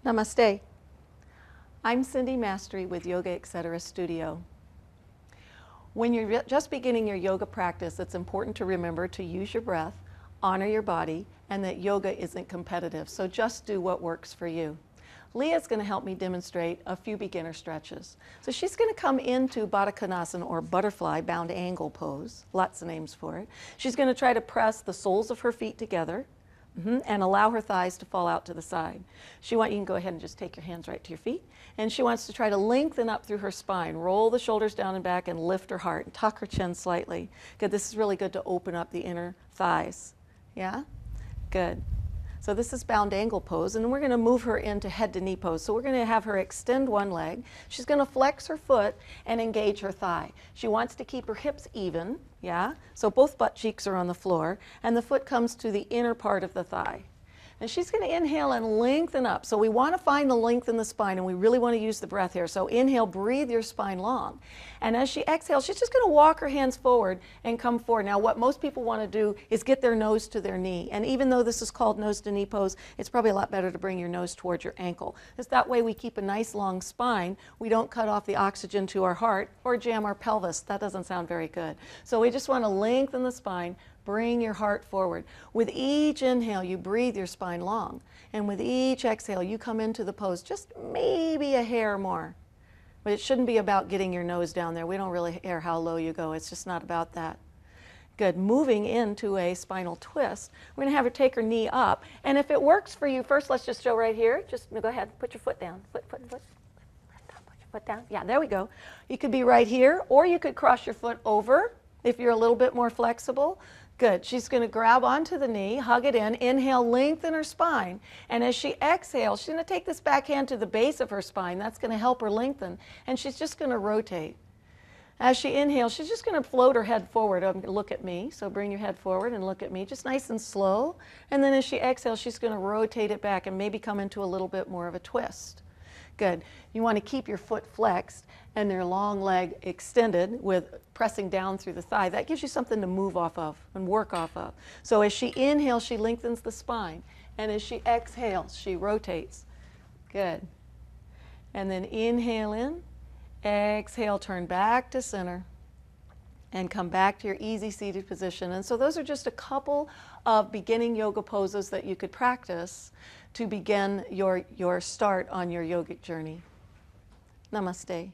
Namaste. I'm Cindy Mastery with Yoga Etc. Studio. When you're just beginning your yoga practice, it's important to remember to use your breath, honor your body, and that yoga isn't competitive. So just do what works for you. Leah's going to help me demonstrate a few beginner stretches. So she's going to come into Baddha Konasana, or butterfly bound angle pose, lots of names for it. She's going to try to press the soles of her feet together and allow her thighs to fall out to the side. You can go ahead and just take your hands right to your feet. And she wants to try to lengthen up through her spine, roll the shoulders down and back, and lift her heart, and tuck her chin slightly. Good, this is really good to open up the inner thighs. Yeah? Good. So this is bound angle pose, and we're going to move her into head to knee pose. So we're going to have her extend one leg. She's going to flex her foot and engage her thigh. She wants to keep her hips even, yeah? So both butt cheeks are on the floor, and the foot comes to the inner part of the thigh. And she's going to inhale and lengthen up. So we want to find the length in the spine, and we really want to use the breath here. So inhale, breathe your spine long. And as she exhales, she's just going to walk her hands forward and come forward. Now, what most people want to do is get their nose to their knee. And even though this is called nose to knee pose, it's probably a lot better to bring your nose towards your ankle. Because that way we keep a nice long spine. We don't cut off the oxygen to our heart or jam our pelvis. That doesn't sound very good. So we just want to lengthen the spine. Bring your heart forward. With each inhale, you breathe your spine long. And with each exhale, you come into the pose just maybe a hair more. But it shouldn't be about getting your nose down there. We don't really care how low you go. It's just not about that. Good. Moving into a spinal twist. We're going to have her take her knee up. And if it works for you, first let's just show right here. Just go ahead, put your foot down. Foot. Put your foot down. Yeah, there we go. You could be right here, or you could cross your foot over if you're a little bit more flexible. Good. She's going to grab onto the knee, hug it in, inhale, lengthen her spine. And as she exhales, she's going to take this back hand to the base of her spine. That's going to help her lengthen. And she's just going to rotate. As she inhales, she's just going to float her head forward. Look at me. So bring your head forward and look at me, just nice and slow. And then as she exhales, she's going to rotate it back and maybe come into a little bit more of a twist. Good. You want to keep your foot flexed and their long leg extended with pressing down through the thigh. That gives you something to move off of and work off of. So as she inhales, she lengthens the spine. And as she exhales, she rotates. Good. And then inhale in, exhale, turn back to center, and come back to your easy seated position. And so those are just a couple of beginning yoga poses that you could practice to begin your start on your yogic journey. Namaste.